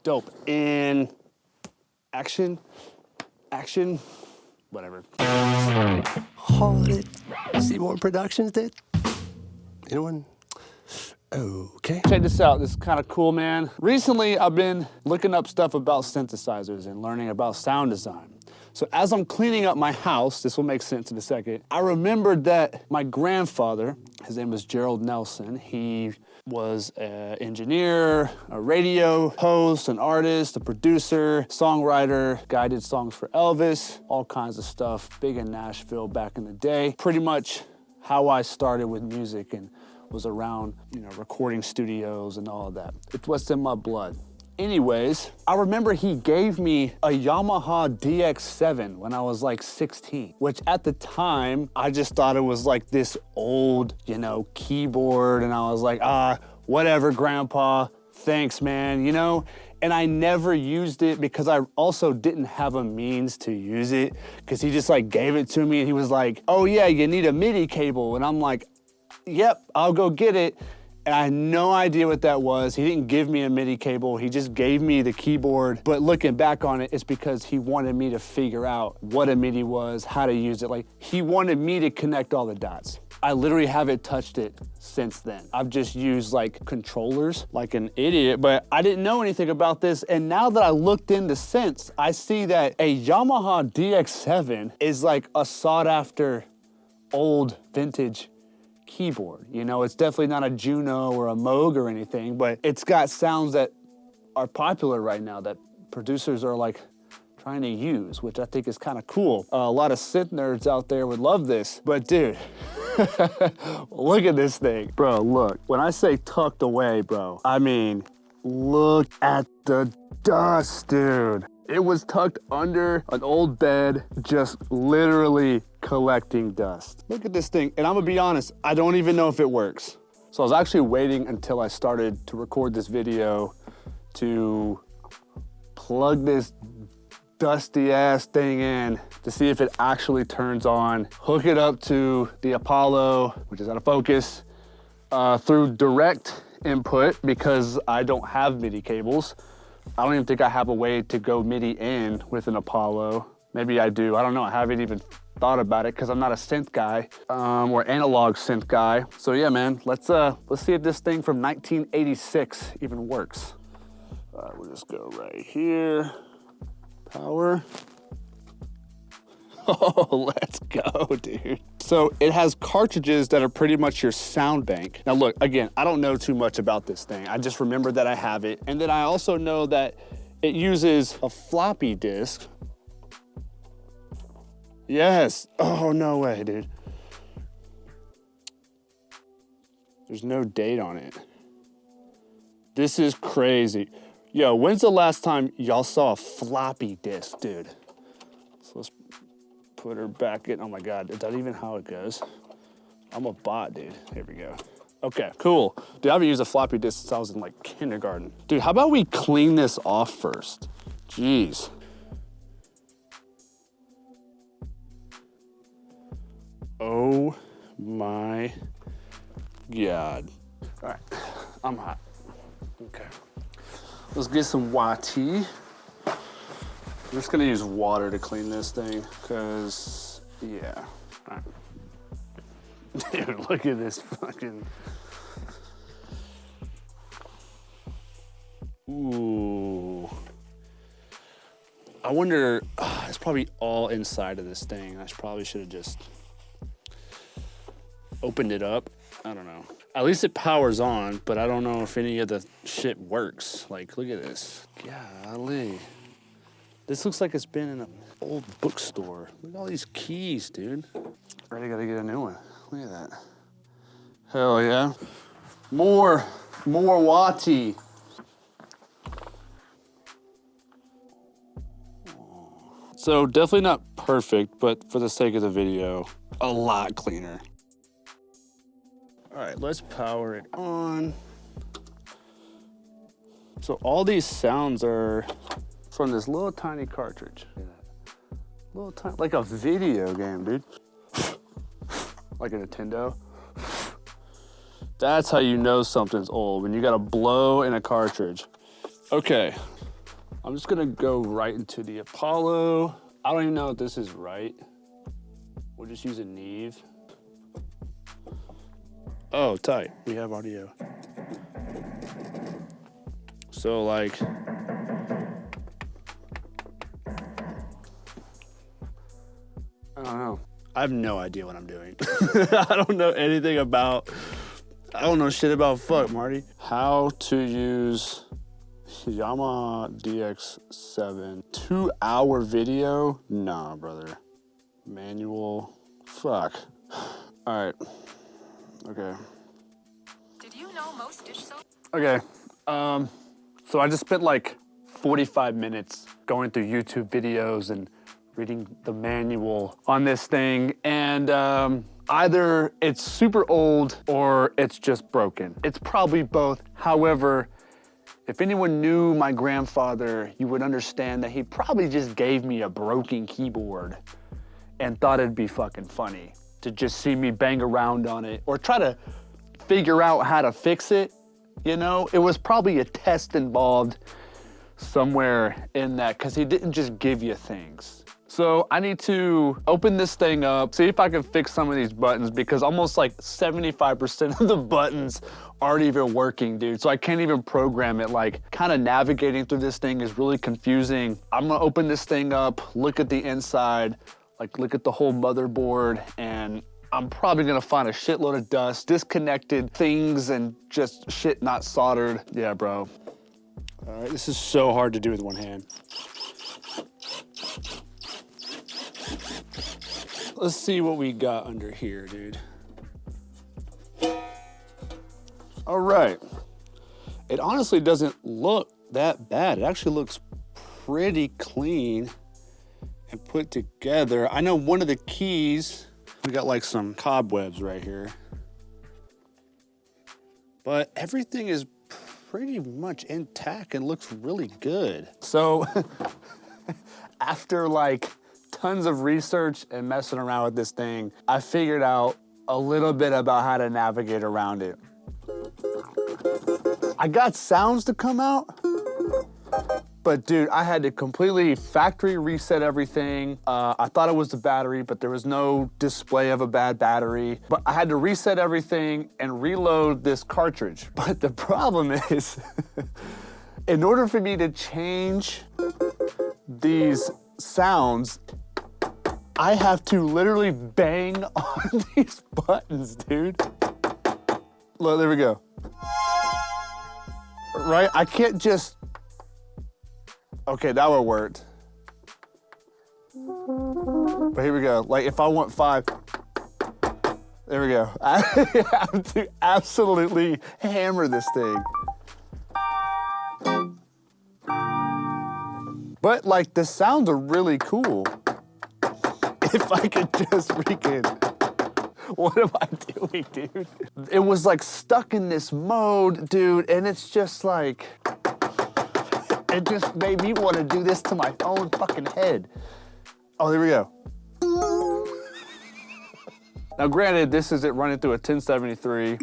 Dope. And action, whatever. Hold it. Seymour Productions did? Anyone? Okay. Check this out, this is kind of cool, man. Recently, I've been looking up stuff about synthesizers and learning about sound design. So as I'm cleaning up my house, this will make sense in a second, I remembered that my grandfather, his name was Gerald Nelson, he was an engineer, a radio host, an artist, a producer, songwriter, guy did songs for Elvis, all kinds of stuff, big in Nashville back in the day. Pretty much how I started with music and was around, you know, recording studios and all of that. It's what's in my blood. Anyways, I remember he gave me a Yamaha DX7 when I was like 16, which at the time, I just thought it was like this old, you know, keyboard. And I was like, whatever, grandpa, thanks, man, you know? And I never used it because I also didn't have a means to use it because he just like gave it to me and he was like, oh yeah, you need a MIDI cable. And I'm like, yep, I'll go get it. And I had no idea what that was. He didn't give me a MIDI cable. He just gave me the keyboard. But looking back on it, it's because he wanted me to figure out what a MIDI was, how to use it. Like, he wanted me to connect all the dots. I literally haven't touched it since then. I've just used like controllers like an idiot, but I didn't know anything about this. And now that I looked into synths, I see that a Yamaha DX7 is like a sought after old vintage keyboard. You know, it's definitely not a Juno or a Moog or anything, but it's got sounds that are popular right now that producers are like trying to use, which I think is kind of cool. A lot of synth nerds out there would love this, but dude, look at this thing. Bro, look, when I say tucked away, bro, I mean, look at the dust, dude. It was tucked under an old bed, just literally collecting dust. Look at this thing, and I'm gonna be honest, I don't even know if it works. So I was actually waiting until I started to record this video to plug this dusty ass thing in to see if it actually turns on, hook it up to the Apollo, which is out of focus, through direct input because I don't have MIDI cables. I don't even think I have a way to go MIDI in with an Apollo. Maybe I do, I don't know, I haven't even thought about it because I'm not a synth guy or analog synth guy. So yeah, man, let's see if this thing from 1986 even works. All right, we'll just go right here. Power. Oh, let's go, dude. So it has cartridges that are pretty much your sound bank. Now look, again, I don't know too much about this thing. I just remember that I have it. And then I also know that it uses a floppy disk. Yes. Oh, no way, dude. There's no date on it. This is crazy. Yo, when's the last time y'all saw a floppy disk, dude? So let's put her back in. Oh my God, is that even how it goes? I'm a bot, dude. Here we go. Okay, cool. Dude, I haven't used a floppy disk since I was in like kindergarten. Dude, how about we clean this off first? Jeez. Oh my God. All right, I'm hot. Okay. Let's get some YT. I'm just gonna use water to clean this thing, cause yeah. All right. Dude, look at this fucking. Ooh. I wonder, it's probably all inside of this thing. I probably should have just opened it up. I don't know. At least it powers on, but I don't know if any of the shit works. Like, look at this. Golly. This looks like it's been in an old bookstore. Look at all these keys, dude. Already gotta get a new one. Look at that. Hell yeah. More Wati. So definitely not perfect, but for the sake of the video, a lot cleaner. All right, let's power it on. So all these sounds are from this little tiny cartridge. Look at that. Little tiny, like a video game, dude. Like a Nintendo. That's how you know something's old, when you gotta blow in a cartridge. Okay, I'm just gonna go right into the Apollo. I don't even know if this is right. We'll just use a Neve. Oh, tight, we have audio. So like, I don't know. I have no idea what I'm doing. I don't know anything about, I don't know shit about fuck, Marty. How to use Yamaha DX7 2-hour video? Nah, brother. Manual, fuck. All right, okay. Did you know most dish soap? Okay, so I just spent like 45 minutes going through YouTube videos and reading the manual on this thing, and either it's super old or it's just broken. It's probably both. However, if anyone knew my grandfather, you would understand that he probably just gave me a broken keyboard and thought it'd be fucking funny to just see me bang around on it or try to figure out how to fix it, you know? It was probably a test involved somewhere in that, because he didn't just give you things. So I need to open this thing up, see if I can fix some of these buttons, because almost like 75% of the buttons aren't even working, dude. So I can't even program it. Like, kind of navigating through this thing is really confusing. I'm gonna open this thing up, look at the inside, like look at the whole motherboard, and I'm probably gonna find a shitload of dust, disconnected things, and just shit not soldered. Yeah, bro. All right, this is so hard to do with one hand. Let's see what we got under here, dude. All right. It honestly doesn't look that bad. It actually looks pretty clean and put together. I know one of the keys, we got like some cobwebs right here, but everything is pretty much intact and looks really good. So after like tons of research and messing around with this thing, I figured out a little bit about how to navigate around it. I got sounds to come out, but dude, I had to completely factory reset everything. I thought it was the battery, but there was no display of a bad battery. But I had to reset everything and reload this cartridge. But the problem is, in order for me to change these sounds, I have to literally bang on these buttons, dude. Look, there we go. Right? I can't just, okay, that one worked. But here we go. Like if I want 5, there we go. I have to absolutely hammer this thing. But like the sounds are really cool. If I could just freaking, what am I doing, dude? It was like stuck in this mode, dude, and it's just like, it just made me want to do this to my own fucking head. Oh, there we go. Now, granted, this is it running through a 1073.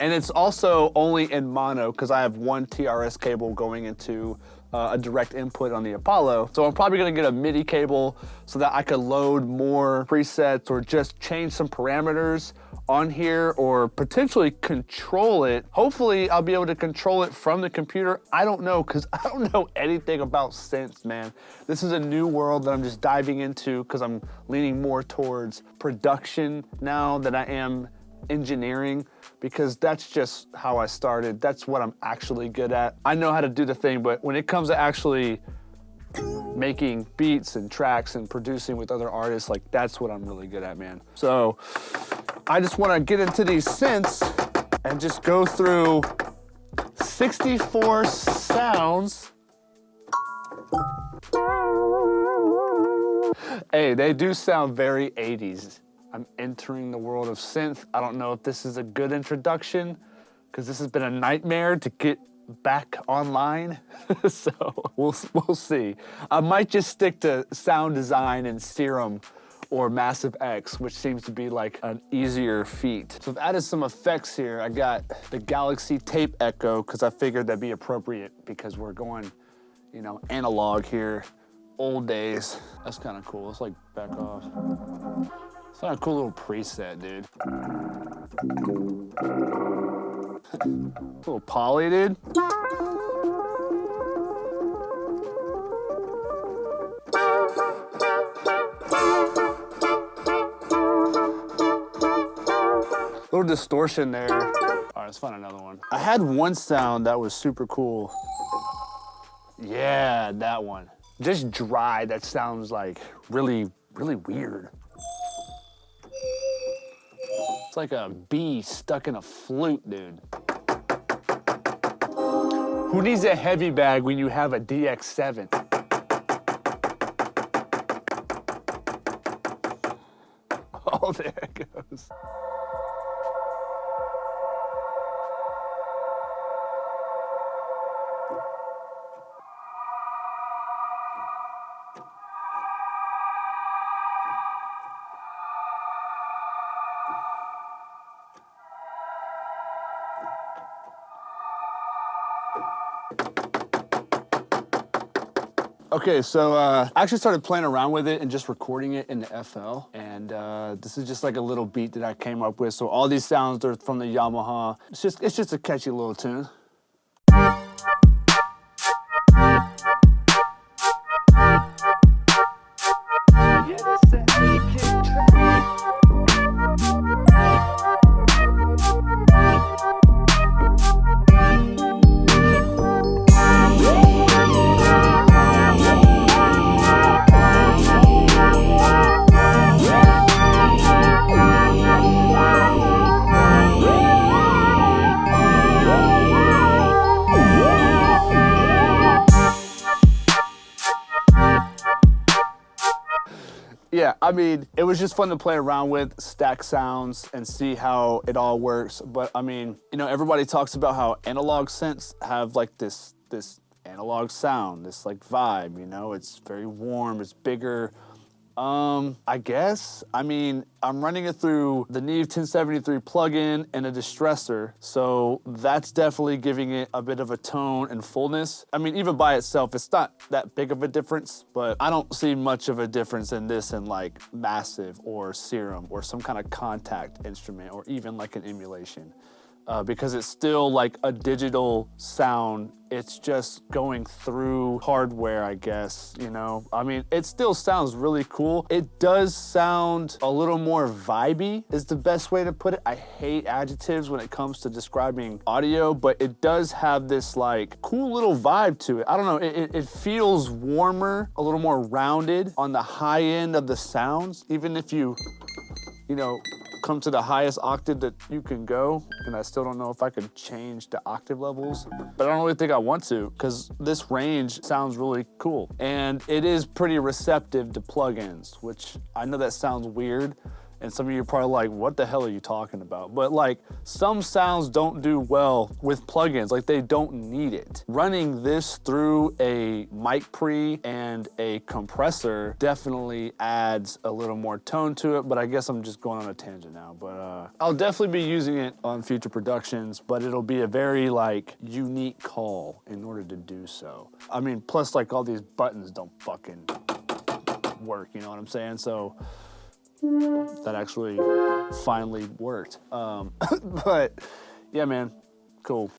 And it's also only in mono because I have one TRS cable going into a direct input on the Apollo. So I'm probably gonna get a MIDI cable so that I could load more presets or just change some parameters on here or potentially control it. Hopefully I'll be able to control it from the computer. I don't know, because I don't know anything about synths, man. This is a new world that I'm just diving into because I'm leaning more towards production now than I am engineering, because that's just how I started. That's what I'm actually good at. I know how to do the thing, but when it comes to actually making beats and tracks and producing with other artists, like that's what I'm really good at, man. So I just want to get into these synths and just go through 64 sounds. Hey, they do sound very 80s. I'm entering the world of synth. I don't know if this is a good introduction because this has been a nightmare to get back online. So we'll see. I might just stick to sound design and Serum or Massive X, which seems to be like an easier feat. So I've added some effects here. I got the Galaxy Tape Echo, because I figured that'd be appropriate because we're going, you know, analog here, old days. That's kind of cool. Let's like back off. It's kind of a cool little preset, dude. Little poly, dude. Little distortion there. All right, let's find another one. I had one sound that was super cool. Yeah, that one. Just dry, that sounds like really, really weird. It's like a bee stuck in a flute, dude. Who needs a heavy bag when you have a DX7? Oh, there it goes. Okay, so I actually started playing around with it and just recording it in the FL. And this is just like a little beat that I came up with. So all these sounds are from the Yamaha. It's just a catchy little tune. Yeah, I mean, it was just fun to play around with, stack sounds, and see how it all works. But I mean, you know, everybody talks about how analog synths have like this analog sound, this like vibe, you know? It's very warm, it's bigger. I guess. I mean, I'm running it through the Neve 1073 plugin and a distressor, so that's definitely giving it a bit of a tone and fullness. I mean, even by itself, it's not that big of a difference, but I don't see much of a difference in this and like Massive or Serum or some kind of contact instrument or even like an emulation. Because it's still like a digital sound. It's just going through hardware, I guess, you know? I mean, it still sounds really cool. It does sound a little more vibey is the best way to put it. I hate adjectives when it comes to describing audio, but it does have this like cool little vibe to it. I don't know, it feels warmer, a little more rounded on the high end of the sounds, even if you know, come to the highest octave that you can go, and I still don't know if I could change the octave levels, but I don't really think I want to, because this range sounds really cool. And it is pretty receptive to plugins, which I know that sounds weird, and some of you are probably like, what the hell are you talking about? But like, some sounds don't do well with plugins, like they don't need it. Running this through a mic pre and a compressor definitely adds a little more tone to it, but I guess I'm just going on a tangent now. But I'll definitely be using it on future productions, but it'll be a very like unique call in order to do so. I mean, plus like all these buttons don't fucking work, you know what I'm saying? So that actually finally worked. But yeah, man, cool.